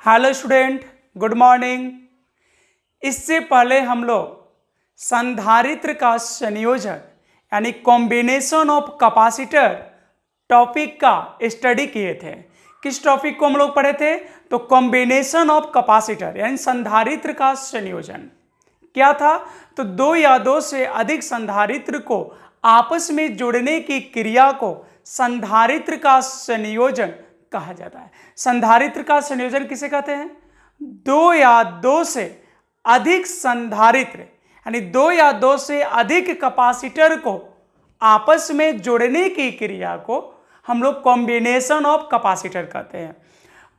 Hello student, good morning. इससे पहले हम लोग संधारित्र का संयोजन यानी कॉम्बिनेशन ऑफ कैपेसिटर टॉपिक का स्टडी किए थे। किस टॉपिक को हम लोग पढ़े थे? तो कॉम्बिनेशन ऑफ कैपेसिटर यानी संधारित्र का संयोजन क्या था? तो दो या दो से अधिक संधारित्र को आपस में जोड़ने की क्रिया को संधारित्र का संयोजन कहा जाता है। संधारित्र का संयोजन किसे कहते हैं? दो या दो से अधिक संधारित्र यानी दो या दो से अधिक कैपेसिटर को आपस में जोड़ने की क्रिया को हम लोग कॉम्बिनेशन ऑफ कैपेसिटर कहते हैं।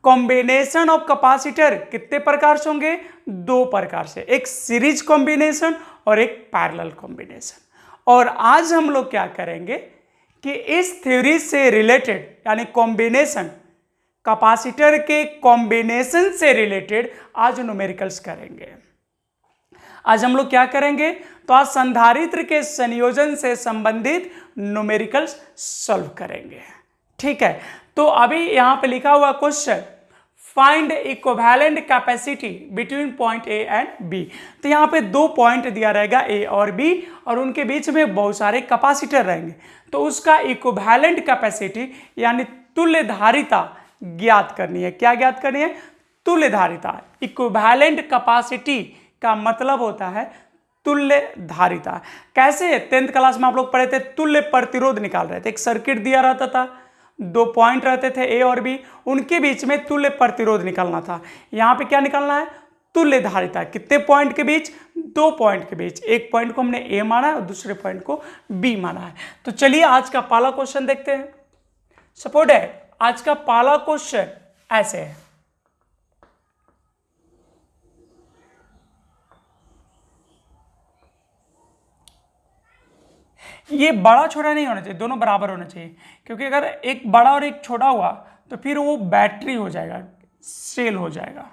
कॉम्बिनेशन ऑफ कैपेसिटर कितने प्रकार से होंगे? दो प्रकार से, एक सीरीज कॉम्बिनेशन और एक पैरेलल कॉम्बिनेशन। और आज हम लोग क्या करेंगे कि इस थ्योरी से रिलेटेड यानी कॉम्बिनेशन कैपेसिटर के कॉम्बिनेशन से रिलेटेड आज न्यूमेरिकल्स करेंगे। आज हम लोग क्या करेंगे? तो आज संधारित्र के संयोजन से संबंधित न्यूमेरिकल्स सॉल्व करेंगे। ठीक है, तो अभी यहां पे लिखा हुआ question, find equivalent capacity between point A and B. तो यहाँ पे दो पॉइंट दिया रहेगा ए और बी और उनके बीच में बहुत सारे कैपेसिटर रहेंगे। तो उसका इक्विवेलेंट कैपेसिटी यानी तुल्य धारिता ज्ञात करनी है। क्या ज्ञात करनी है? तुल्य धारिता। इक्विवेलेंट कैपेसिटी का मतलब होता है तुल्य धारिता। कैसे? 10th क्लास में आप लोग पढ़े थे, तुल्य प्रतिरोध निकाल रहे थे। एक सर्किट दिया रहता था, दो पॉइंट रहते थे ए और बी, उनके बीच में तुल्य प्रतिरोध निकालना था। यहां पे क्या निकालना है? तुल्य धारिता। कितने पॉइंट के बीच? दो पॉइंट के बीच। एक पॉइंट को हमने ए माना है और दूसरे पॉइंट को बी माना है। तो चलिए आज का पहला क्वेश्चन देखते हैं। सपोर्ट है, आज का पहला क्वेश्चन ऐसे है, ये बड़ा छोटा नहीं होना चाहिए, दोनों बराबर होना चाहिए, क्योंकि अगर एक बड़ा और एक छोटा हुआ तो फिर वो बैटरी हो जाएगा, सेल हो जाएगा।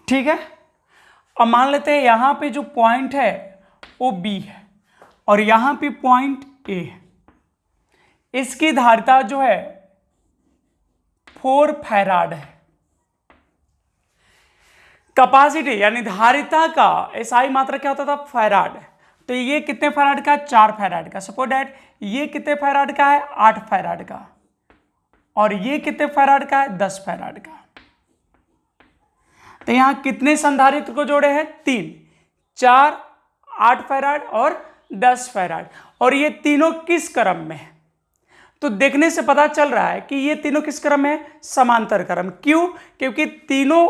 ठीक है, अब मान लेते हैं यहां पे जो पॉइंट है वो बी है और यहां पे पॉइंट ए है। इसकी धारिता जो है 4 फैराड है। कैपेसिटी यानी धारिता का एसआई मात्रा क्या होता था? फैराड। तो ये कितने फैराड का? 4 फैराड का। सपोज दैट ये कितने फैराड का है? 8 फैराड का। और ये कितने फैराड का है? 10 फैराड का। तो यहां कितने संधारित्र को जोड़े हैं? 3, 4, 8 फैराड और 10 फैराड। और ये तीनों किस क्रम में है? तो देखने से पता चल रहा है कि ये तीनों किस क्रम में है? समांतर क्रम। क्यों? क्योंकि तीनों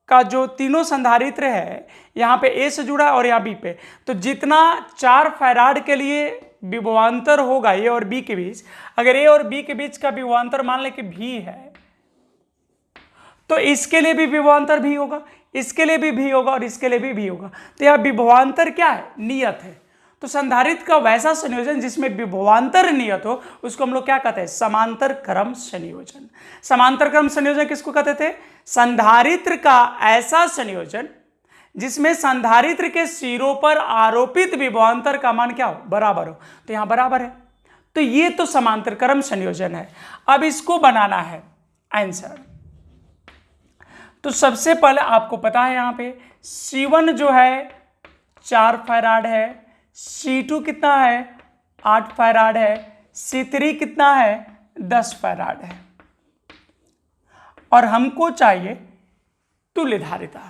का जो तीनों संधारित्र है यहां पे ए से जुड़ा है और यहां बी पे, तो जितना 4 फैराड के लिए विभवांतर होगा ए और बी के बीच, अगर ए और बी के बीच का विभवांतर मान ले कि भी है तो इसके लिए भी विभवांतर भी होगा, इसके लिए भी होगा और इसके लिए भी होगा। तो यह विभवांतर क्या है? नियत है। तो संधारित्र का वैसा संयोजन जिसमें विभवांतर नियत हो उसको हम लोग क्या कहते हैं? समांतर क्रम संयोजन। समांतर क्रम संयोजन किसको कहते थे? संधारित्र का ऐसा संयोजन जिसमें संधारित्र के सिरों पर आरोपित विभवांतर का मान क्या हो? बराबर हो। तो यहां बराबर है, तो ये तो समांतर क्रम संयोजन है। अब इसको बनाना है आंसर। तो सबसे पहले आपको पता है यहां पे C1 जो है 4 फैराड है, C2 कितना है? 8 फैराड है, C3 कितना है? 10 फैराड है। और हमको चाहिए तुल्य धारिता।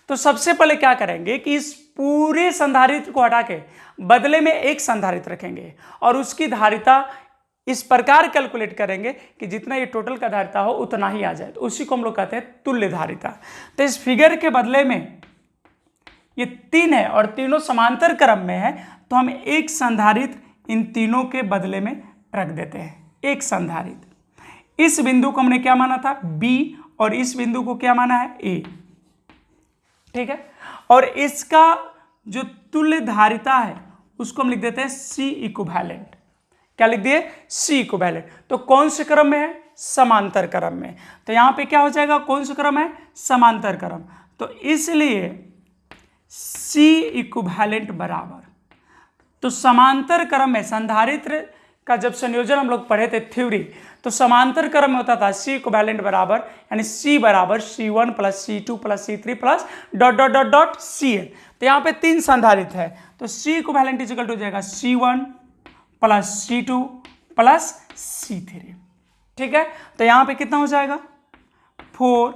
तो सबसे पहले क्या करेंगे कि इस पूरे संधारित्र को हटा के बदले में एक संधारित्र रखेंगे और उसकी धारिता इस प्रकार कैलकुलेट करेंगे कि जितना ये टोटल का धारिता हो उतना ही आ जाए। तो उसी को हम लोग कहते हैं तुल्य धारिता। तो इस फिगर के बदले में ये 3 है और तीनों समांतर क्रम में है, तो हम एक संधारित्र इन तीनों के बदले में रख देते हैं। एक संधारित्र, इस बिंदु को हमने क्या माना था? बी, और इस बिंदु को क्या माना है? ए। ठीक है, और इसका जो तुल्य धारिता है उसको हम लिख देते हैं C इक्विवेलेंट। क्या लिख दिए, सी इक्विवेलेंट। तो कौन से क्रम में है, समांतर क्रम में। तो यहां पे क्या हो जाएगा, कौन सा क्रम है, समांतर क्रम। तो इसलिए सी इक्विवेलेंट बराबर, तो समांतर क्रम में संधारित्र का जब संयोजन हम लोग पढ़े थे थ्योरी, तो समांतर क्रम में होता था सी इक्विवेलेंट बराबर, यानी सी बराबर C1 plus C2 plus C3 plus dot dot dot dot Cn। तो यहाँ पे 3 संधारित्र है, तो सी इक्विवेलेंट इक्वल टू हो जाएगा C1 plus C2 plus C3। ठीक है, तो यहाँ पे कितना हो जाएगा, 4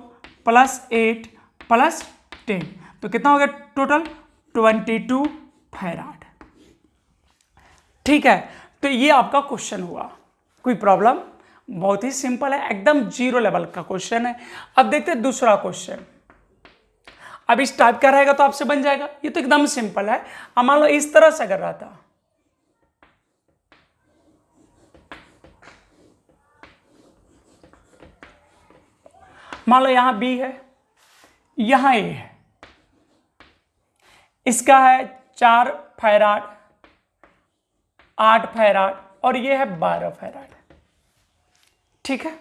प्लस 8 प्लस 10, तो कितना हो गया टोटल 22 फैराड। ठीक है, तो ये आपका क्वेश्चन हुआ। कोई प्रॉब्लम, बहुत ही सिंपल है, एकदम जीरो लेवल का क्वेश्चन है। अब देखते हैं दूसरा क्वेश्चन। अब इस टाइप का रहेगा तो आपसे बन जाएगा, ये तो एकदम सिंपल है। अब मान लो इस तरह से अगर रहता, मान लो यहां B है, यहां A है, इसका है 4 फैराड, 8 फैराड और ये है 12 फैराड। ठीक है,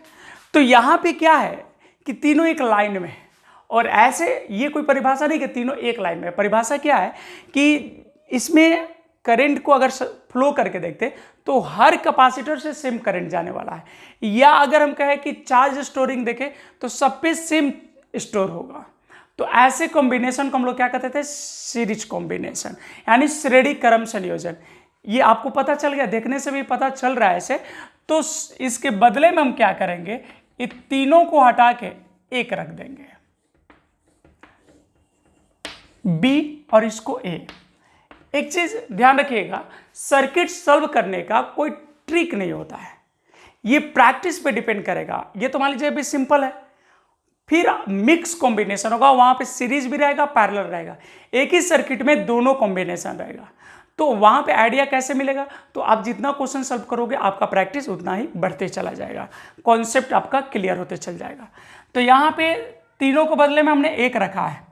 तो यहां पे क्या है कि तीनों एक लाइन में है, और ऐसे ये कोई परिभाषा नहीं कि तीनों एक लाइन में। परिभाषा क्या है कि इसमें करंट को अगर फ्लो करके देखते तो हर कैपेसिटर से सेम करंट जाने वाला है, या अगर हम कहें कि चार्ज स्टोरिंग देखें तो सब पे सेम स्टोर होगा। तो ऐसे कॉम्बिनेशन को हम लोग क्या कहते थे, सीरीज कॉम्बिनेशन, यानी श्रेणी क्रम संयोजन। ये आपको पता चल गया, देखने से भी पता चल रहा है ऐसे। तो इसके बदले में हम क्या करेंगे, ये तीनों को हटा के एक रख देंगे, बी और इसको ए। एक चीज ध्यान रखिएगा, सर्किट सॉल्व करने का कोई ट्रिक नहीं होता है, ये प्रैक्टिस पे डिपेंड करेगा। ये तो मान लीजिए अभी सिंपल है, फिर मिक्स कॉम्बिनेशन होगा, वहां पे सीरीज भी रहेगा, पैरेलल रहेगा। एक ही सर्किट में दोनों कॉम्बिनेशन रहेगा, तो वहां पे आइडिया कैसे मिलेगा। तो आप जितना क्वेश्चन सॉल्व करोगे आपका प्रैक्टिस उतना ही बढ़ते चला जाएगा, कॉन्सेप्ट आपका क्लियर होते चल जाएगा। तो यहाँ पे तीनों को बदले में हमने एक रखा है।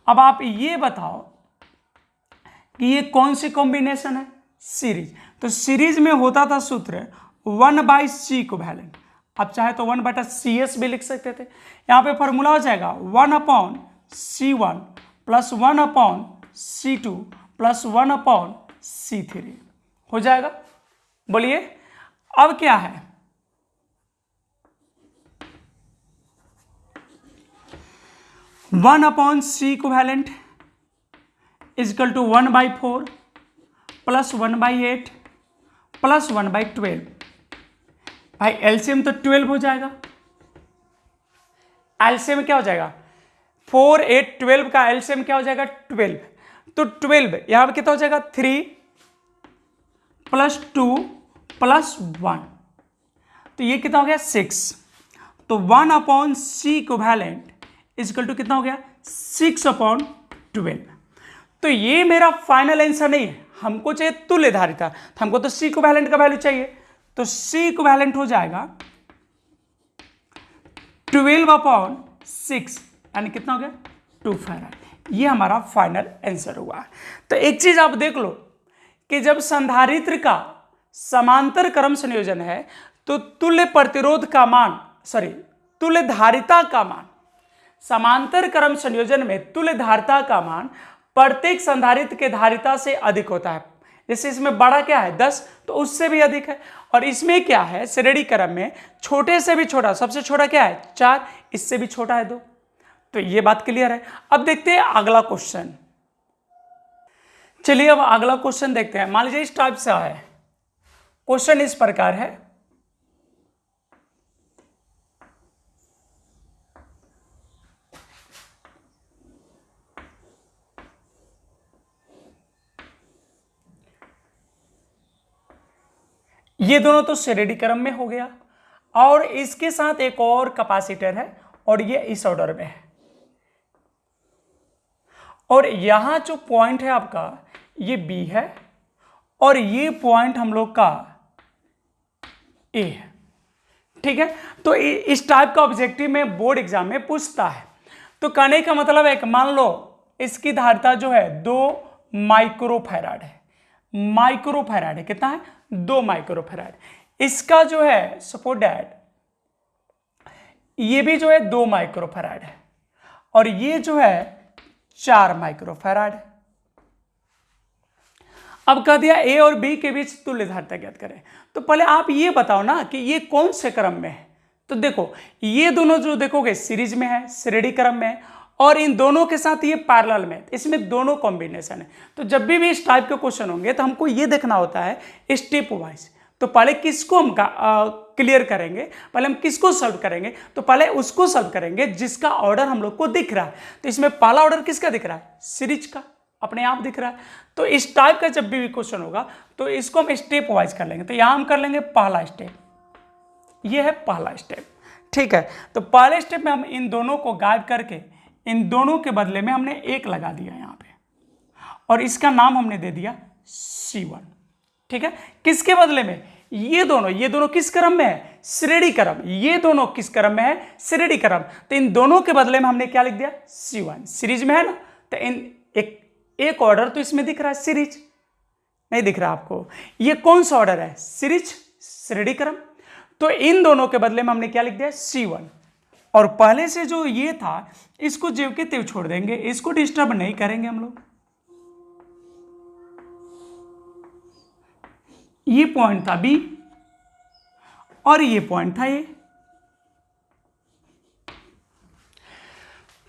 अब आप ये बताओ कि ये कौन सी कॉम्बिनेशन है, सीरीज। तो सीरीज में होता था सूत्र 1/C इक्विवेलेंट, आप चाहे तो 1/CS भी लिख सकते थे। यहाँ पे फॉर्मूला हो जाएगा 1/C1 plus 1/C2 plus 1/C3 हो जाएगा। बोलिए अब क्या है, one upon C equivalent equal to 1/4 plus 1/8 plus 1/12। भाई एलसीएम तो 12 हो जाएगा, एलसीएम क्या हो जाएगा 4 8 12 का एलसीएम क्या हो जाएगा 12। तो 12 यहां पर कितना हो जाएगा 3 प्लस 2 प्लस 1, तो ये कितना हो गया 6। तो 1/C इक्विवेलेंट इजकल टू कितना हो गया 6/12। तो ये मेरा फाइनल आंसर नहीं है, हमको चाहिए तुल्य धारिता, तो हमको तो सी इक्विवेलेंट का वैल्यू चाहिए। तो सी इक्विवेलेंट हो जाएगा 12/6, यानी कितना हो गया 2 फैराड। ये हमारा फाइनल आंसर हुआ। तो एक चीज आप देख लो कि जब संधारित्र का समांतर क्रम संयोजन है तो तुल्य प्रतिरोध का मान, तुल्य धारिता का मान, समांतर क्रम संयोजन में तुल्य धारिता का मान प्रत्येक संधारित्र के धारिता से अधिक होता है। जैसे इसमें बड़ा क्या है 10, तो उससे भी अधिक है। और इसमें क्या है श्रेणी क्रम में छोटे से भी छोटा, सबसे छोटा क्या है 4, इससे भी छोटा है 2। तो ये बात क्लियर है। अब देखते हैं अगला क्वेश्चन। चलिए अब अगला क्वेश्चन देखते हैं। मान लीजिए इस टाइप से है क्वेश्चन, इस प्रकार है, ये दोनों तो श्रेणी क्रम में हो गया, और इसके साथ एक और कैपेसिटर है और ये इस ऑर्डर में है, और यहां जो पॉइंट है आपका ये बी है और ये पॉइंट हम लोग का ए है। ठीक है, तो इस टाइप का ऑब्जेक्टिव में बोर्ड एग्जाम में पूछता है। तो कहने का मतलब है कि मान लो इसकी धारिता जो है 2 माइक्रो फैराड है, माइक्रोफैराड है। कितना है? 2 माइक्रोफैराड। इसका जो है सपोज दैट ये भी जो है 2 माइक्रोफैराड है और ये जो है 4 माइक्रोफैराड है। अब कह दिया ए और बी के बीच तुल्य धारिता ज्ञात करें। तो पहले आप ये बताओ ना कि ये कौन से क्रम में है। तो देखो ये दोनों जो देखोगे सीरीज में है, श्रेणी क्रम में है, और इन दोनों के साथ ये पैरेलल में है। इसमें दोनों कॉम्बिनेशन है। तो जब भी इस टाइप के क्वेश्चन होंगे तो हमको ये देखना होता है स्टेप वाइज। तो पहले किसको हम क्लियर करेंगे, पहले हम किसको सॉल्व करेंगे? तो पहले उसको सॉल्व करेंगे जिसका ऑर्डर हम लोग को दिख रहा है। तो इसमें पहला ऑर्डर किसका दिख रहा है? सीरीज का अपने आप दिख रहा है। तो इस टाइप का जब भी क्वेश्चन होगा तो इसको हम स्टेप वाइज कर लेंगे। तो यहां हम कर लेंगे पहला स्टेप, ये है पहला स्टेप, ठीक है। तो पहले स्टेप में हम इन दोनों को गायब करके इन दोनों के बदले में हमने 1 लगा दिया यहां पे, और इसका नाम हमने दे दिया C1, ठीक है। किसके बदले में? ये दोनों किस क्रम में है? श्रेणी क्रम। ये दोनों किस क्रम में है? श्रेणी क्रम। तो इन दोनों के बदले में हमने क्या लिख दिया? C1। सीरीज में है ना, तो इन एक ऑर्डर तो इसमें दिख रहा है, सीरीज नहीं दिख रहा आपको। ये कौन सा ऑर्डर है? सीरीज, श्रेणी क्रम। तो इन दोनों के बदले में हमने क्या लिख दिया? C1। और पहले से जो ये था इसको ज्यों के त्यों छोड़ देंगे, इसको डिस्टर्ब नहीं करेंगे हम लोग। ये पॉइंट था B और ये पॉइंट था A।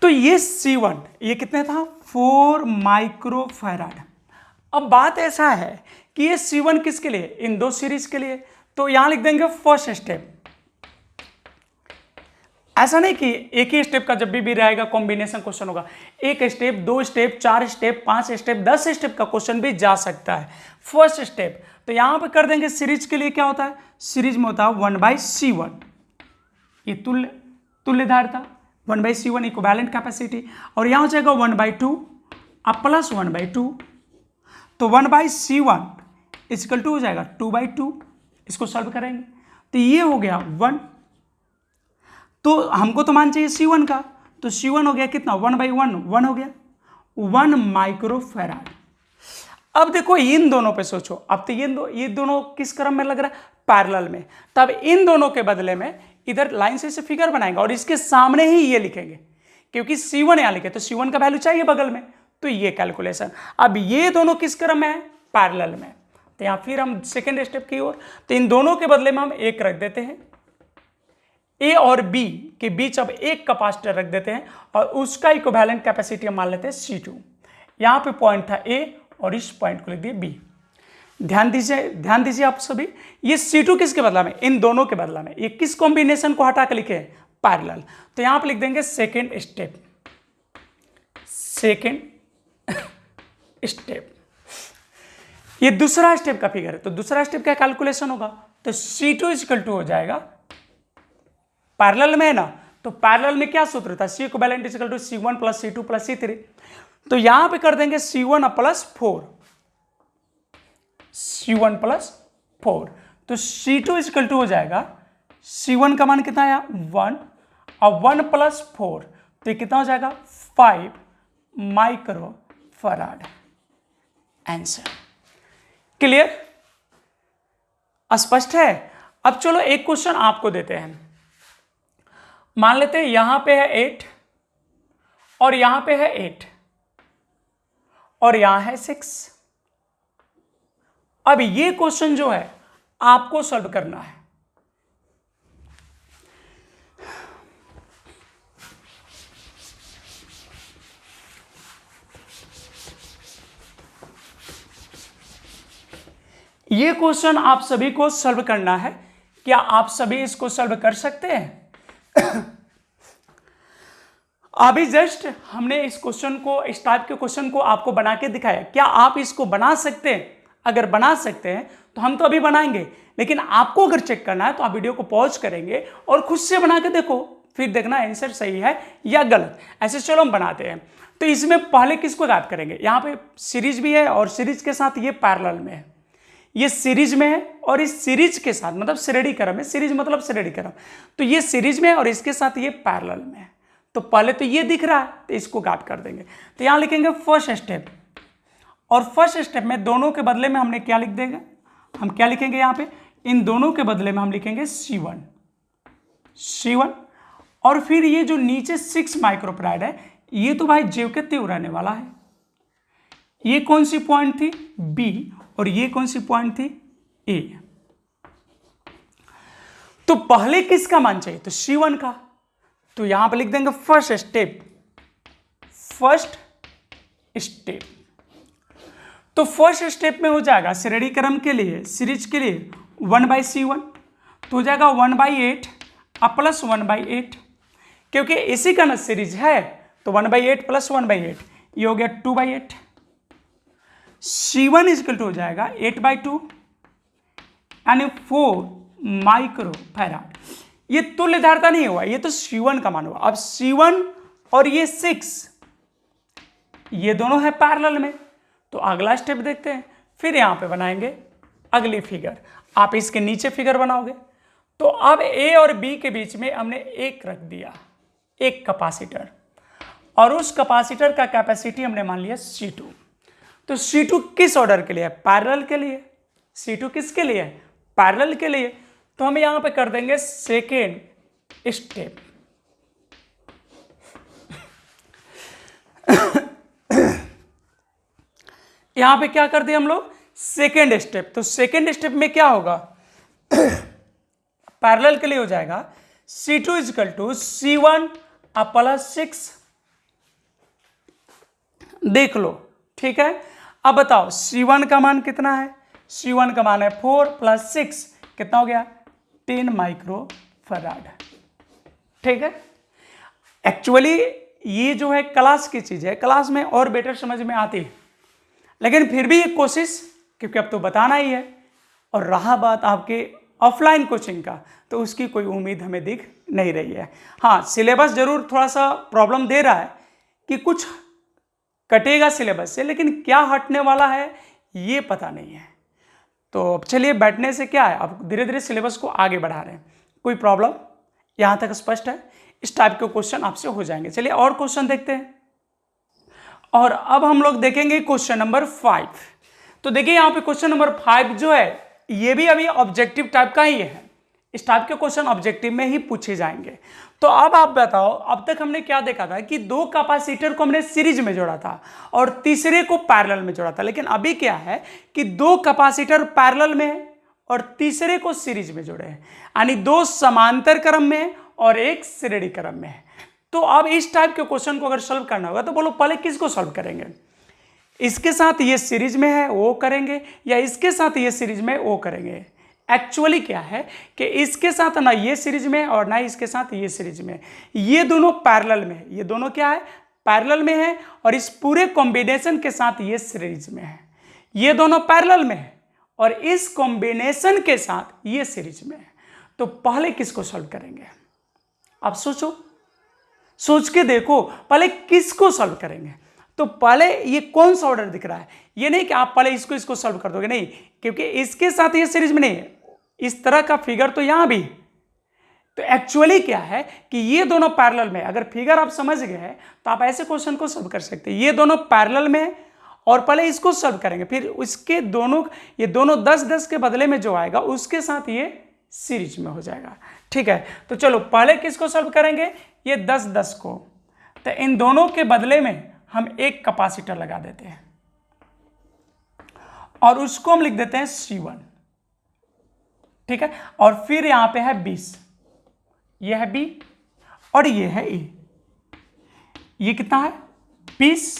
तो ये C1 ये कितने था? 4 माइक्रोफैराड। अब बात ऐसा है कि ये C1 किसके लिए? इन दो सीरीज के लिए। तो यहां लिख देंगे फर्स्ट स्टेप। ऐसा नहीं कि एक ही स्टेप का जब भी रहेगा कॉम्बिनेशन क्वेश्चन होगा। 1 step, 2 step, 4 step, 5 step, 10 step का क्वेश्चन भी जा सकता है। फर्स्ट स्टेप तो यहां पे कर देंगे सीरीज के लिए क्या होता है? सीरीज में होता है 1/C1, ये तुल्य धारिता 1/C1 इक्विवेलेंट कैपेसिटी, और यहां हो जाएगा 1/2 अब प्लस 1/2, तो 1/C1 इक्वल टू हो जाएगा 2/2। इसको सॉल्व करेंगे तो ये हो गया 1। तो हमको तो मान चाहिए C1 का, तो C1 हो गया कितना? 1/1, 1 हो गया 1 माइक्रोफैराड। अब देखो इन दोनों पे सोचो। अब तो ये दोनों किस क्रम में लग रहा है? पैरेलल में। तब इन दोनों के बदले में इधर लाइन से फिगर बनाएंगे और इसके सामने ही ये लिखेंगे, क्योंकि C1 यहां लिखे तो C1 का वैल्यू चाहिए बगल में। तो ये कैलकुलेशन। अब ये दोनों किस क्रम में है? पैरेलल में। तो यहां फिर हम सेकेंड स्टेप की ओर, तो इन दोनों के बदले में हम 1 रख देते हैं। A और B के बीच अब एक कैपेसिटर रख देते हैं और उसका इक्विवेलेंट कैपेसिटी हम मान लेते हैं C2। यहां पे पॉइंट था A और इस पॉइंट को लिख दिए B। ध्यान दीजिए आप सभी, ये C2 किसके बदला में? इन दोनों के बदला में। ये किस कॉम्बिनेशन को हटा के लिखे? पैरेलल। तो यहां पे लिख देंगे सेकेंड स्टेप। ये दूसरा स्टेप का फिगर है, तो दूसरा स्टेप का कैलकुलेशन होगा। तो C2 इक्वल टू हो जाएगा, पैरेलल में है ना, तो पैरेलल में क्या सूत्र था? C equivalent equal to C1 plus C2 plus C3। तो यहां पे कर देंगे C1 प्लस 4, C1 प्लस 4। तो C2 इक्वल टू हो जाएगा, C1 का मान कितना आया? 1 और 1 प्लस 4, तो ये कितना हो जाएगा? 5 माइक्रोफैराड। Answer clear? स्पष्ट है? अब चलो एक क्वेश्चन आपको देते हैं। मान लेते हैं यहां पे है 8 और यहां पे है 8 और यहां है 6। अब ये क्वेश्चन जो है आपको सॉल्व करना है। ये क्वेश्चन आप सभी को सॉल्व करना है। क्या आप सभी इसको सॉल्व कर सकते हैं? अभी जस्ट हमने इस क्वेश्चन को, इस टाइप के क्वेश्चन को आपको बना के दिखाया। क्या आप इसको बना सकते हैं? अगर बना सकते हैं तो हम तो अभी बनाएंगे, लेकिन आपको अगर चेक करना है तो आप वीडियो को पॉज करेंगे और खुद से बना के देखो, फिर देखना आंसर सही है या गलत। ऐसे चलो हम बनाते हैं। तो इसमें पहले किसको याद करेंगे? यहाँ पे सीरीज भी है और सीरीज के साथ ये पैरेलल में है। ये सीरीज में है और इस सीरीज के साथ मतलब श्रेणी क्रम है, सीरीज मतलब श्रेणी क्रम, तो ये सीरीज में है और इसके साथ ये पैरेलल में है। तो पहले तो ये दिख रहा है तो इसको गायब कर देंगे। तो यहां लिखेंगे फर्स्ट स्टेप और फर्स्ट स्टेप में दोनों के बदले में हमने क्या लिख देंगे, हम क्या लिखेंगे यहाँ पे, इन दोनों के बदले में हम लिखेंगे C1 और फिर ये जो नीचे 6 माइक्रोफैराड है ये तो भाई ज्यों के त्यों रहने वाला है। ये कौन सी पॉइंट थी, B, और ये कौन सी पॉइंट थी, A। तो पहले किसका मान चाहिए, तो C1 का। तो यहां पे लिख देंगे फर्स्ट स्टेप। तो फर्स्ट स्टेप में हो जाएगा श्रेणी क्रम के लिए, सीरीज के लिए 1/C1 तो हो जाएगा 1/8 प्लस 1/8, क्योंकि इसी का ना सीरीज है तो 1/8 प्लस 1/8 ये हो गया 2/8। C1 इक्वल टू हो जाएगा 8/2 यानी 4 माइक्रोफैराड। ये तुल्य धारता नहीं हुआ, ये तो C1 का मान हुआ। अब C1 और ये 6 ये दोनों है पैरेलल में, तो अगला स्टेप देखते हैं। फिर यहां पे बनाएंगे अगली फिगर, आप इसके नीचे फिगर बनाओगे। तो अब A और B के बीच में हमने एक रख दिया, एक कैपेसिटर, और उस कैपेसिटर का कैपेसिटी हमने मान लिया C2। तो C2 किस ऑर्डर के लिए है, पैरेलल के लिए। C2 किसके लिए है, पैरेलल के लिए। तो हम यहां पे कर देंगे सेकेंड स्टेप। यहां पे क्या कर दिया हम लोग, सेकेंड स्टेप। तो सेकेंड स्टेप में क्या होगा, पैरेलल के लिए हो जाएगा C2 equal to C1 plus 6। देख लो, ठीक है। अब बताओ C1 का मान कितना है, C1 का मान है 4 प्लस 6 कितना हो गया, 10 माइक्रोफैराड। ठीक है। एक्चुअली ये जो है क्लास की चीज है, क्लास में और बेटर समझ में आती है, लेकिन फिर भी एक कोशिश, क्योंकि अब तो बताना ही है। और रहा बात आपके ऑफलाइन कोचिंग का, तो उसकी कोई उम्मीद हमें दिख नहीं रही है। हाँ, सिलेबस जरूर थोड़ा सा प्रॉब्लम दे रहा है कि कुछ कटेगा सिलेबस से, लेकिन क्या हटने वाला है ये पता नहीं है। तो अब चलिए, बैठने से क्या है, अब धीरे धीरे सिलेबस को आगे बढ़ा रहे हैं। कोई प्रॉब्लम यहाँ तक स्पष्ट है, इस टाइप के क्वेश्चन आपसे हो जाएंगे। चलिए और क्वेश्चन देखते हैं। और अब हम लोग देखेंगे क्वेश्चन नंबर 5। तो देखिए यहाँ पे क्वेश्चन नंबर 5 जो है ये भी अभी ऑब्जेक्टिव टाइप का ही है। इस टाइप के क्वेश्चन ऑब्जेक्टिव में ही पूछे जाएंगे। तो अब आप बताओ, अब तक हमने क्या देखा था कि 2 कैपेसिटर को हमने सीरीज में जोड़ा था और तीसरे को पैरेलल में जोड़ा था। लेकिन अभी क्या है कि 2 कैपेसिटर पैरेलल में है और तीसरे को सीरीज में जोड़े हैं, यानी 2 समांतर क्रम में है और एक श्रेणी क्रम में है। तो अब इस टाइप के क्वेश्चन को अगर सॉल्व करना होगा तो बोलो पहले किसको सॉल्व करेंगे, इसके साथ ये सीरीज में है वो करेंगे या इसके साथ ये सीरीज में वो करेंगे। एक्चुअली क्या है कि इसके साथ ना ये सीरीज में और ना इसके साथ ये सीरीज में, ये दोनों पैरेलल में है। ये दोनों क्या है, पैरेलल में है, और इस पूरे कॉम्बिनेशन के साथ ये सीरीज में है। ये दोनों पैरेलल में है और इस कॉम्बिनेशन के साथ ये सीरीज में है। तो पहले किसको सॉल्व करेंगे, आप सोचो, सोच के देखो पहले किसको सॉल्व करेंगे। तो पहले ये कौन सा ऑर्डर दिख रहा है, ये नहीं कि आप पहले इसको सॉल्व कर दोगे, नहीं, क्योंकि इसके साथ ये सीरीज में नहीं है। इस तरह का फिगर तो यहां भी। तो एक्चुअली क्या है कि ये दोनों पैरेलल में, अगर फिगर आप समझ गए हैं तो आप ऐसे क्वेश्चन को सॉल्व कर सकते हैं। ये दोनों पैरेलल में और पहले इसको सॉल्व करेंगे, फिर उसके दोनों, ये दोनों 10-10 के बदले में जो आएगा उसके साथ ये सीरीज में हो जाएगा। ठीक है, तो चलो पहले किसको सॉल्व करेंगे, ये 10-10 को। तो इन दोनों के बदले में हम एक कैपेसिटर लगा देते हैं और उसको हम लिख देते हैं C1। ठीक है, और फिर यहां पे है 20, ये है B और ये है A। ये कितना है, 20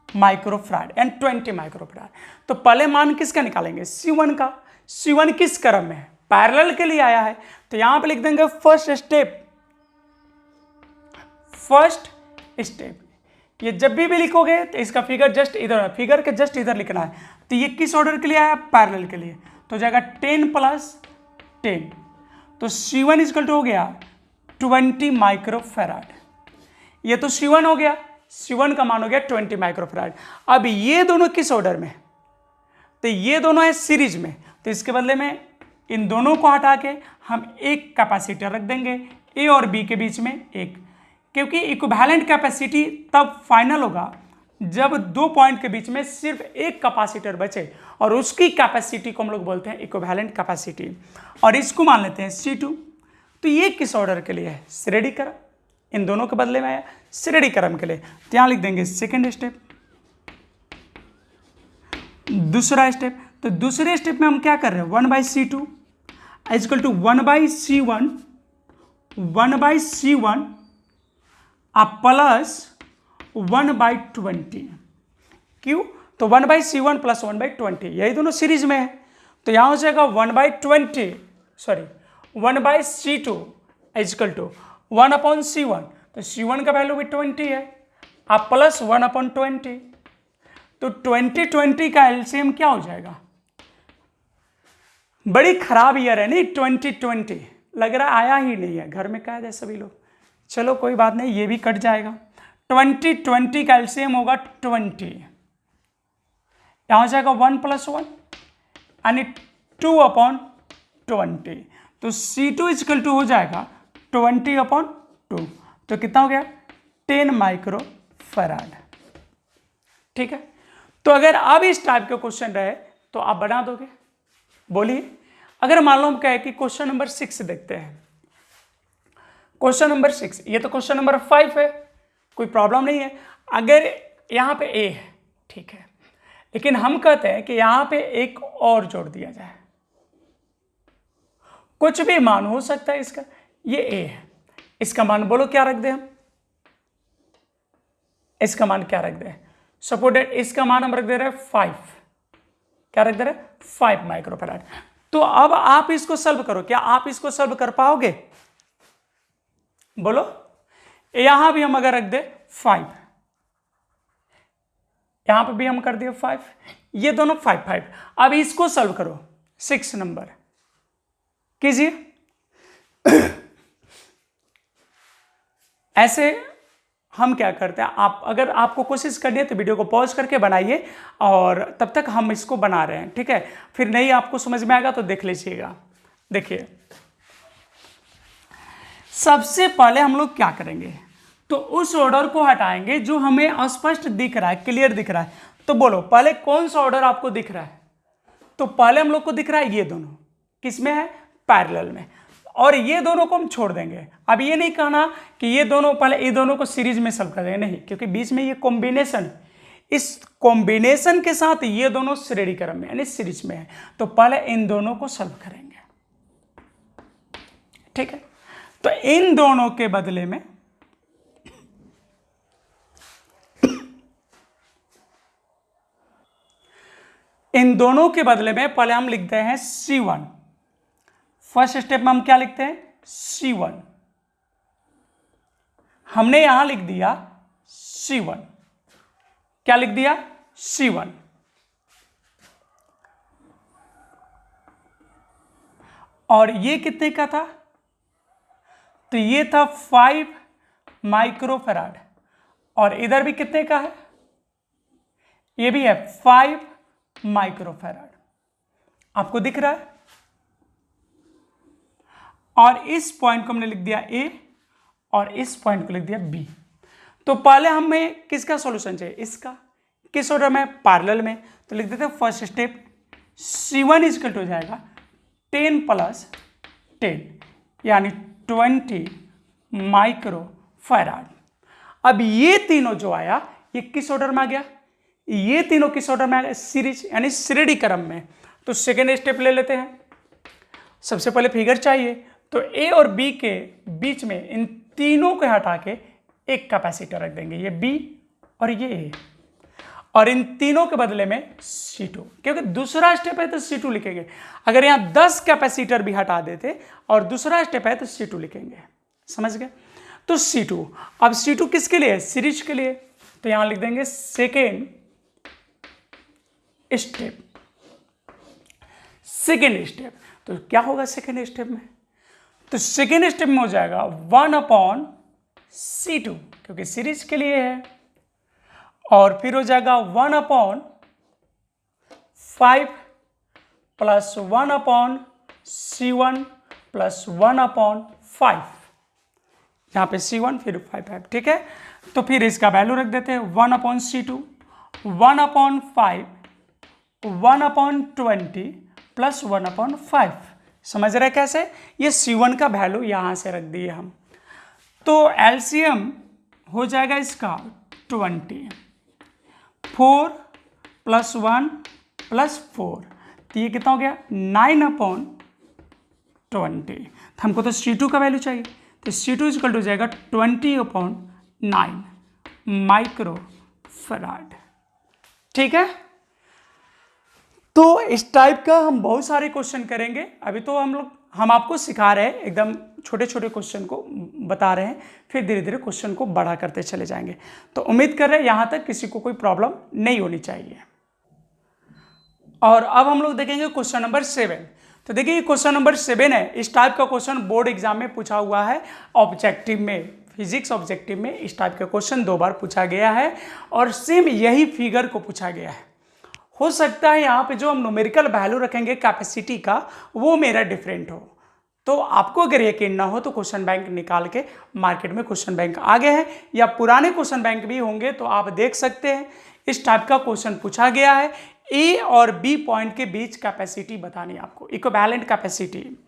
माइक्रोफैराड एंड 20 माइक्रोफैराड। तो पहले मान किसका निकालेंगे, C1 का। C1 किस क्रम में है, पैरेलल के लिए आया है। तो यहां पे लिख देंगे फर्स्ट स्टेप। ये जब भी लिखोगे तो इसका फिगर जस्ट इधर, फिगर के जस्ट इधर लिखना है। तो ये किस ऑर्डर के लिए आया, पैरेलल के लिए। तो जाएगा 10 + 10, तो C1 इक्वल टू हो गया 20 माइक्रोफैराड। ये तो C1 हो गया, C1 का मान हो गया 20 माइक्रोफैराड। अब ये दोनों किस ऑर्डर में, तो ये दोनों है सीरीज में। तो इसके बदले में इन दोनों को हटा के हम एक कैपेसिटर रख देंगे A और B के बीच में एक, क्योंकि इक्विवेलेंट कैपेसिटी तब फाइनल होगा जब दो पॉइंट के बीच में सिर्फ एक कैपेसिटर बचे और उसकी कैपेसिटी को हम लोग बोलते हैं इक्विवेलेंट कैपेसिटी, और इसको मान लेते हैं C2। तो ये किस ऑर्डर के लिए है? श्रेणी क्रम। इन दोनों के बदले में आया श्रेणी क्रम के लिए, तो यहां लिख देंगे सेकेंड स्टेप। दूसरा स्टेप, तो दूसरे स्टेप में हम क्या कर रहे हैं? 1/C2 equal to 1/C1 plus 1/20। क्यों? तो 1/C1 प्लस 1/20 यही दोनों सीरीज में है, तो यहां हो जाएगा 1/C2 इक्वल टू 1/C1, तो C1 का वैल्यू भी 20 है, आप प्लस 1/20, तो 20 का एलसीएम क्या हो जाएगा? बड़ी खराब ईयर है नहीं 2020, लग रहा आया ही नहीं है, घर में कैद है सभी लोग। चलो कोई बात नहीं, ये भी कट जाएगा। 2020 का एलसीएम होगा 20, यहां हो जाएगा 1 + 1 यानी 2/20, तो C2 इक्वल टू हो जाएगा 20/2, तो कितना हो गया? 10 माइक्रोफैराड। ठीक है, तो अगर अब इस टाइप के क्वेश्चन रहे तो आप बना दोगे? बोलिए। अगर मान लो हम कहे कि क्वेश्चन नंबर 6 देखते हैं, क्वेश्चन नंबर 6, ये तो क्वेश्चन नंबर 5 है, कोई प्रॉब्लम नहीं है। अगर यहां पे ए है, ठीक है, लेकिन हम कहते हैं कि यहां पे एक और जोड़ दिया जाए, कुछ भी मान हो सकता है इसका, ये ए है, इसका मान बोलो क्या रख दें हम? इसका मान क्या रख दें? सपोर्टेड इसका मान हम रख दे रहे हैं 5, क्या रख दे रहे हैं? 5 माइक्रोफैराड। तो अब आप इसको सॉल्व करो, क्या आप इसको सॉल्व कर पाओगे? बोलो। यहां भी हम अगर रख दे 5, यहां पे भी हम कर दिए 5, ये दोनों 5। अब इसको सॉल्व करो, 6 नंबर कीजिए। ऐसे हम क्या करते हैं, आप अगर आपको कोशिश करनी है तो वीडियो को पॉज करके बनाइए, और तब तक हम इसको बना रहे हैं, ठीक है? फिर नहीं आपको समझ में आएगा तो देख लीजिएगा। देखिए, सबसे पहले हम लोग क्या करेंगे, तो उस ऑर्डर को हटाएंगे जो हमें स्पष्ट दिख रहा है, क्लियर दिख रहा है। तो बोलो पहले कौन सा ऑर्डर आपको दिख रहा है? तो पहले हम लोग को दिख रहा है ये दोनों, किसमें है? पैरेलल में, और ये दोनों को हम छोड़ देंगे। अब ये नहीं कहना कि ये दोनों, पहले ये दोनों को सीरीज में सॉल्व कर देंगे, नहीं, क्योंकि बीच में ये कॉम्बिनेशन, इस कॉम्बिनेशन के साथ ये दोनों श्रेणी क्रम में यानी सीरीज में है, तो पहले इन दोनों को सॉल्व करेंगे। ठीक है, तो इन दोनों के बदले में पहले हम लिखते हैं C1। फर्स्ट स्टेप में हम क्या लिखते हैं? C1। हमने यहां लिख दिया C1, क्या लिख दिया? C1। और ये कितने का था? तो ये था 5 माइक्रोफैराड, और इधर भी कितने का है? ये भी है 5 माइक्रोफैराड, आपको दिख रहा है। और इस पॉइंट को हमने लिख दिया A, और इस पॉइंट को लिख दिया B। तो पहले हमें किसका सॉल्यूशन चाहिए? इसका। किस ऑर्डर में? पैरेलल में। तो लिख देते हैं first step, C1 equal to हो जाएगा 10 + 10 यानी 20 माइक्रोफैराड। अब ये तीनों जो आया, ये किस ऑर्डर में आ गया? ये तीनों किस ऑर्डर में आ गया? सीरीज यानी श्रेणी क्रम में। तो सेकेंड स्टेप ले लेते हैं। सबसे पहले फिगर चाहिए, तो ए और बी के बीच में इन तीनों को हटा के एक कैपेसिटर रख देंगे, ये बी और ये ए, और इन तीनों के बदले में C2, क्योंकि दूसरा स्टेप है तो C2 लिखेंगे। अगर यहां 10 कैपेसिटर भी हटा देते और दूसरा स्टेप है तो C2 लिखेंगे, समझ गए? तो C2, अब C2 किसके लिए है? सीरीज के लिए, तो यहां लिख देंगे सेकेंड स्टेप। तो क्या होगा सेकेंड स्टेप में? तो सेकेंड स्टेप में हो जाएगा 1/C2, क्योंकि सीरीज के लिए है, और फिर हो जाएगा 1/5 प्लस 1/C1 प्लस 1/5, यहां पे C1 फिर 5, ठीक है? तो फिर इसका वैल्यू रख देते हैं 1/C2 1/5 1/20 प्लस 1/5। समझ रहे कैसे? ये C1 का वैल्यू यहां से रख दिए हम, तो एलसीएम हो जाएगा इसका 20, 4 + 1 + 4, तो ये कितना हो गया 9/20। तो हमको तो C2 का वैल्यू चाहिए, तो C2 इक्वल टू जाएगा 20/9 माइक्रो फराड। ठीक है, तो इस टाइप का हम बहुत सारे क्वेश्चन करेंगे। अभी तो हम आपको सिखा रहे हैं, एकदम छोटे छोटे क्वेश्चन को बता रहे हैं, फिर धीरे धीरे क्वेश्चन को बड़ा करते चले जाएंगे। तो उम्मीद कर रहे हैं यहां तक किसी को कोई प्रॉब्लम नहीं होनी चाहिए। और अब हम लोग देखेंगे क्वेश्चन नंबर 7। तो देखिए क्वेश्चन नंबर 7 है, इस टाइप का क्वेश्चन बोर्ड एग्जाम में पूछा हुआ है, ऑब्जेक्टिव में, फिजिक्स ऑब्जेक्टिव में इस टाइप का क्वेश्चन 2 बार पूछा गया है और सेम यही फिगर को पूछा गया है। हो सकता है यहाँ पे जो हम न्यूमेरिकल वैल्यू रखेंगे कैपेसिटी का वो मेरा डिफरेंट हो, तो आपको अगर यकीन ना हो तो क्वेश्चन बैंक निकाल के, मार्केट में क्वेश्चन बैंक आ गए हैं या पुराने क्वेश्चन बैंक भी होंगे तो आप देख सकते हैं। इस टाइप का क्वेश्चन पूछा गया है, ए और बी पॉइंट के बीच कैपेसिटी बतानी है आपको, इक्विवेलेंट कैपेसिटी।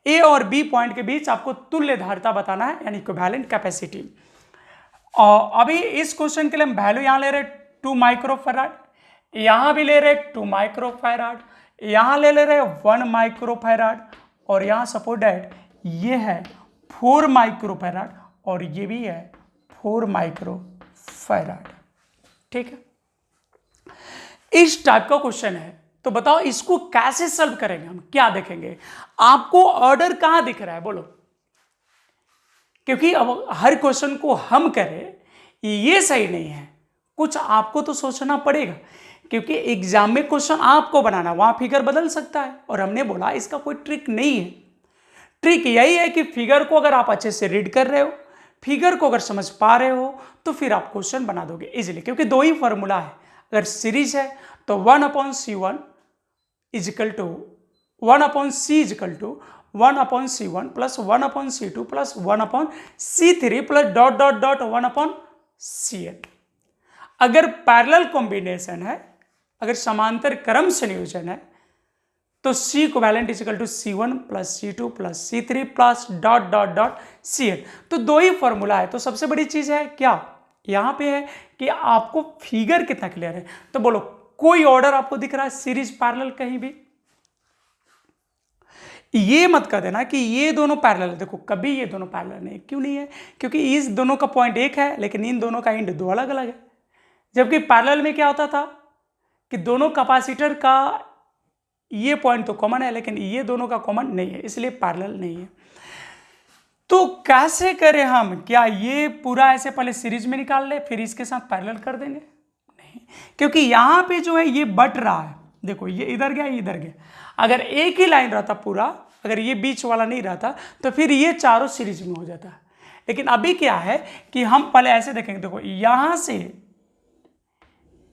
ए और बी पॉइंट के बीच आपको तुल्य धारिता बताना है, यानी इक्विवेलेंट कैपेसिटी। और अभी इस क्वेश्चन के लिए हम वैल्यू यहाँ ले रहे 2 माइक्रोफैराड, यहां भी ले रहे 2 माइक्रोफैराड, यहां ले रहे 1 माइक्रोफैराड, और यहां सपोज दैट ये है 4 माइक्रोफैराड और ये भी है 4 माइक्रोफैराड। ठीक है, इस टाइप का क्वेश्चन है, तो बताओ इसको कैसे सॉल्व करेंगे हम, क्या देखेंगे? आपको ऑर्डर कहां दिख रहा है बोलो? क्योंकि अब हर क्वेश्चन को हम करें ये सही नहीं है, कुछ आपको तो सोचना पड़ेगा, क्योंकि एग्जाम में क्वेश्चन आपको बनाना, वहां फिगर बदल सकता है। और हमने बोला इसका कोई ट्रिक नहीं है, ट्रिक यही है कि फिगर को अगर आप अच्छे से रीड कर रहे हो, फिगर को अगर समझ पा रहे हो, तो फिर आप क्वेश्चन बना दोगे इजीली, क्योंकि 2 ही फॉर्मूला है। अगर सीरीज है तो 1/C1 equal to 1/C equal to 1/C1 plus 1/C2 plus 1/C3 plus dot dot dot 1/Cn। अगर पैरेलल कॉम्बिनेशन है, अगर समांतर क्रम संयोजन है, तो C equivalent equal to C1 plus C2 plus C3 plus dot dot dot Cn। तो 2 ही formula है। तो सबसे बड़ी चीज है क्या यहां पे है कि आपको फिगर कितना क्लियर है। तो बोलो कोई ऑर्डर आपको दिख रहा है सीरीज पैरेलल कहीं भी? ये मत कर देना कि ये दोनों पैरेलल है, देखो कभी ये दोनों पैरेलल नहीं। क्यों नहीं है? क्योंकि इस दोनों का पॉइंट एक है, लेकिन इन दोनों का एंड 2 अलग अलग है। जबकि पैरेलल में क्या होता था कि दोनों कैपेसिटर का ये पॉइंट तो कॉमन है, लेकिन ये दोनों का कॉमन नहीं है, इसलिए पैरेलल नहीं है। तो कैसे करें हम? क्या ये पूरा ऐसे पहले सीरीज में निकाल ले फिर इसके साथ पैरेलल कर देंगे? नहीं, क्योंकि यहां पे जो है ये बट रहा है, देखो ये इधर गया, ये इधर गया। अगर एक ही लाइन रहता पूरा, अगर ये बीच वाला नहीं रहता, तो फिर ये चारों सीरीज में हो जाता है। लेकिन अभी क्या है कि हम पहले ऐसे देखेंगे, देखो यहां से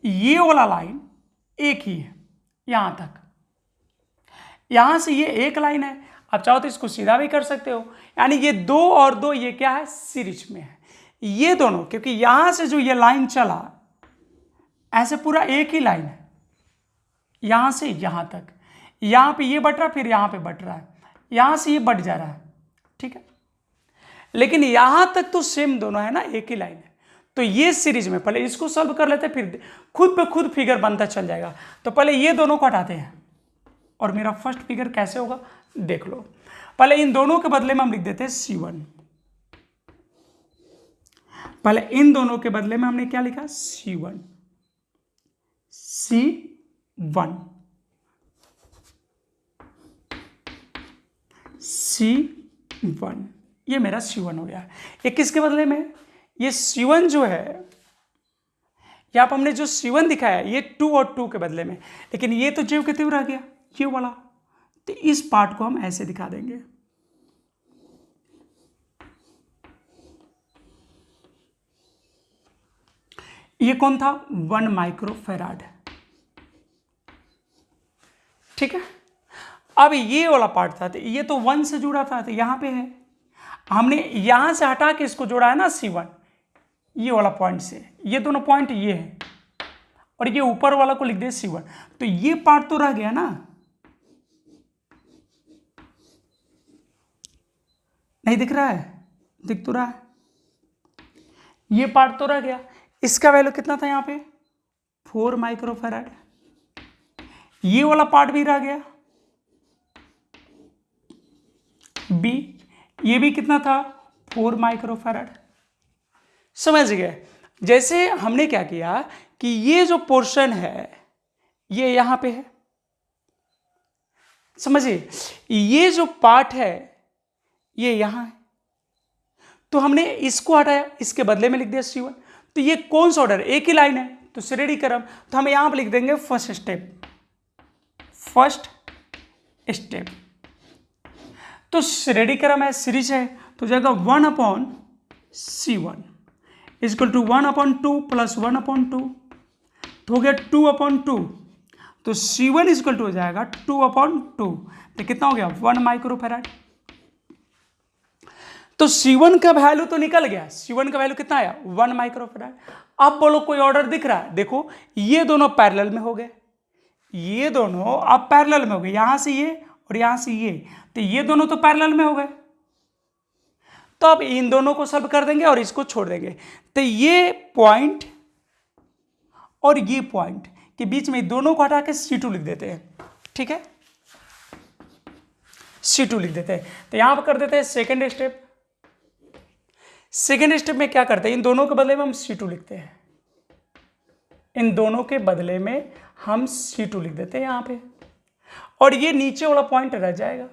ये वाला लाइन एक ही है यहां तक, यहां से ये एक लाइन है। आप चाहो तो इसको सीधा भी कर सकते हो, यानी ये 2 और 2 ये क्या है सीरीज में है। ये दोनों, क्योंकि यहां से जो ये लाइन चला ऐसे पूरा एक ही लाइन है, यहां से यहां तक, यहां पे ये बट रहा, फिर यहां पे बट रहा है, यहां से ये बट जा रहा है। ठीक है, लेकिन यहां तक तो सेम दोनों है ना, एक ही लाइन है। तो ये सीरीज में पहले इसको सॉल्व कर लेते हैं, फिर खुद पे खुद फिगर बनता चल जाएगा। तो पहले ये दोनों को हटाते हैं, और मेरा फर्स्ट फिगर कैसे होगा देख लो। पहले इन दोनों के बदले में हम लिख देते हैं C1। पहले इन दोनों के बदले में हमने क्या लिखा C1, C1, ये मेरा C1 हो गया। ये किसके बदले में? ये C1 जो है, यहाँ पर हमने जो C1 दिखाया ये 2 और 2 के बदले में, लेकिन ये तो ज्यों के त्यों रह गया ये वाला। तो इस पार्ट को हम ऐसे दिखा देंगे, ये कौन था 1 माइक्रोफैराड। ठीक है, अब ये वाला पार्ट था, तो ये तो 1 से जुड़ा था, तो यहां पे है, हमने यहां से हटा के इसको जोड़ा है ना C1 ये वाला पॉइंट से, ये दोनों पॉइंट ये है, और ये ऊपर वाला को लिख दिया C1। तो ये पार्ट तो रह गया ना, नहीं दिख रहा है? दिख तो रहा है, ये पार्ट तो रह गया। इसका वैल्यू कितना था यहाँ पे? 4 माइक्रोफैराड। ये वाला पार्ट भी रह गया बी, ये भी कितना था? 4 माइक्रोफैराड। समझ गए? जैसे हमने क्या किया कि ये जो पोर्शन है ये यहां पे है, समझिए, ये जो पार्ट है ये यहां है, तो हमने इसको हटाया, इसके बदले में लिख दिया C1। तो ये कौन सा ऑर्डर? एक ही लाइन है, तो श्रेणी क्रम, तो हम यहां पर लिख देंगे फर्स्ट स्टेप, फर्स्ट स्टेप। तो श्रेणी क्रम है, सीरीज है, तो जाएगा 1/C1 इक्वल टू 1/2 प्लस 1/2, तो हो गया 2/2। तो C1 इक्वल टू हो जाएगा 2/2, तो कितना हो गया? 1 माइक्रोफैराड। तो C1 का वैल्यू तो निकल गया, C1 का वैल्यू कितना आया? 1 माइक्रोफैराड। अब बोलो कोई ऑर्डर दिख रहा है? देखो ये दोनों पैरेलल में हो गए, ये दोनों अब पैरेलल में हो गए, यहां से ये और यहां से ये, तो ये दोनों तो पैरेलल में हो गए। तो अब इन दोनों को सॉल्व कर देंगे और इसको छोड़ देंगे, तो ये पॉइंट और ये पॉइंट के बीच में दोनों को हटा के C2 लिख देते हैं। ठीक है, C2 लिख देते हैं। तो यहां पर कर देते हैं सेकेंड स्टेप। सेकेंड स्टेप में क्या करते हैं? इन दोनों के बदले में हम C2 लिखते हैं, इन दोनों के बदले में हम C2 लिख देते हैं यहां पे, और ये नीचे वाला पॉइंट रह जाएगा।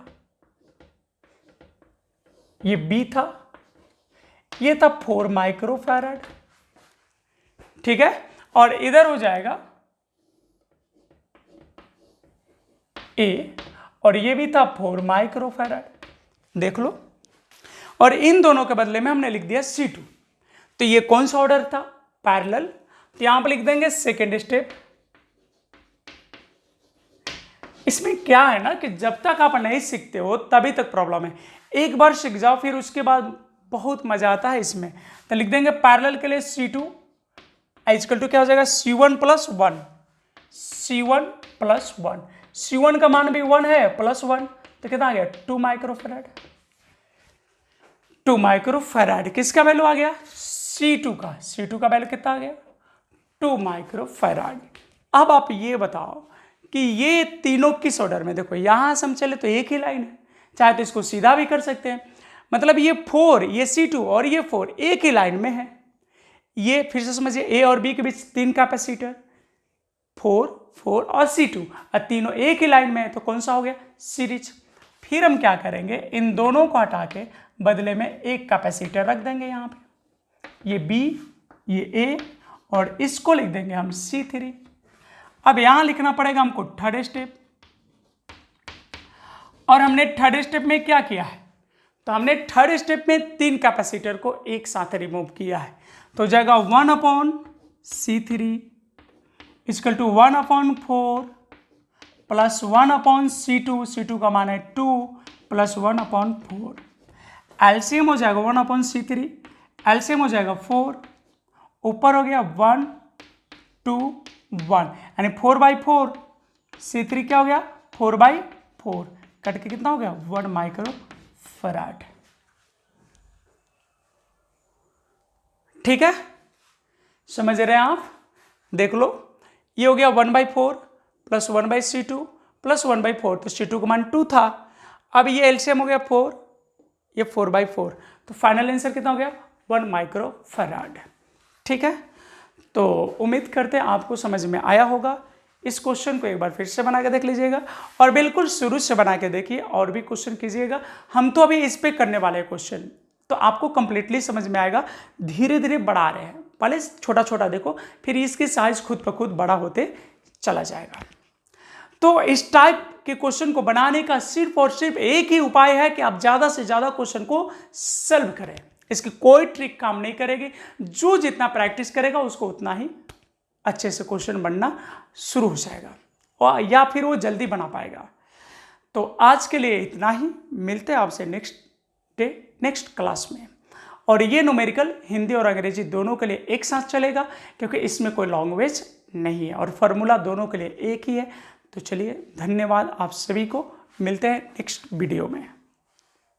ये B था, ये था 4 माइक्रोफैराड। ठीक है, और इधर हो जाएगा A, और ये भी था 4 माइक्रोफैराड, देख लो। और इन दोनों के बदले में हमने लिख दिया C2। तो ये कौन सा ऑर्डर था? पैरेलल। तो यहां पर लिख देंगे सेकेंड स्टेप। इसमें क्या है ना कि जब तक आप नहीं सीखते हो तभी तक प्रॉब्लम है, एक बार सीख जाओ फिर उसके बाद बहुत मजा आता है इसमें। तो लिख देंगे पैरेलल के लिए C2 इक्वल टू क्या हो जाएगा? C1 plus 1, C1 plus 1, C1 का मान भी 1 है प्लस 1, तो कितना आ गया? 2 माइक्रोफैराड। 2 माइक्रोफैराड किसका वैल्यू आ गया? C2 का। C2 का वैल्यू कितना आ गया? 2 माइक्रोफैराड। अब आप ये बताओ कि ये तीनों किस ऑर्डर में? देखो यहां से हम चले तो एक ही लाइन है, चाहे तो इसको सीधा भी कर सकते हैं, मतलब ये 4, ये C2 और ये 4 एक ही लाइन में है। ये फिर से समझिए, A और B के बीच 3 कैपेसिटर, 4, 4 और C2, और तीनों एक ही लाइन में है, तो कौन सा हो गया? सीरीज। फिर हम क्या करेंगे? इन दोनों को हटा के बदले में एक कैपेसिटर रख देंगे यहाँ पे, ये B, ये A, और इसको लिख देंगे हम C3। अब यहां लिखना पड़ेगा हमको थर्ड स्टेप, और हमने थर्ड स्टेप में क्या किया है? तो हमने थर्ड स्टेप में 3 कैपेसिटर को एक साथ रिमूव किया है, तो जाएगा 1/C3 equal to 1/4 plus 1/C2, C2 का मान है 2 प्लस 1/4, एलसीएम हो जाएगा 1/C3, एलसीएम हो जाएगा 4, ऊपर हो गया 1 2 1, यानी 4/4, C3 क्या हो गया? 4/4, कट के कितना हो गया? 1 माइक्रोफैराड। ठीक है, समझ रहे हैं आप? देख लो, ये हो गया 1/4 प्लस 1/C2 प्लस 1/4, तो C2 का मान 2 था। अब ये एलसीएम हो गया 4, ये 4/4, तो फाइनल आंसर कितना हो गया? 1 माइक्रोफैराड। ठीक है, तो उम्मीद करते हैं आपको समझ में आया होगा। इस क्वेश्चन को एक बार फिर से बना के देख लीजिएगा, और बिल्कुल शुरू से बना के देखिए और भी क्वेश्चन कीजिएगा। हम तो अभी इस पे करने वाले हैं क्वेश्चन, तो आपको कंप्लीटली समझ में आएगा। धीरे धीरे बढ़ा रहे हैं, पहले छोटा छोटा देखो, फिर इसकी साइज खुद ब खुद बड़ा होते चला जाएगा। तो इस टाइप के क्वेश्चन को बनाने का सिर्फ और सिर्फ एक ही उपाय है कि आप ज़्यादा से ज़्यादा क्वेश्चन को सॉल्व करें। इसकी कोई ट्रिक काम नहीं करेगी, जो जितना प्रैक्टिस करेगा उसको उतना ही अच्छे से क्वेश्चन बनना शुरू हो जाएगा, और या फिर वो जल्दी बना पाएगा। तो आज के लिए इतना ही, मिलते हैं आपसे नेक्स्ट डे नेक्स्ट क्लास में। और ये न्यूमेरिकल हिंदी और अंग्रेजी दोनों के लिए एक साथ चलेगा, क्योंकि इसमें कोई लैंग्वेज नहीं है और फॉर्मूला दोनों के लिए एक ही है। तो चलिए धन्यवाद आप सभी को, मिलते हैं नेक्स्ट वीडियो में।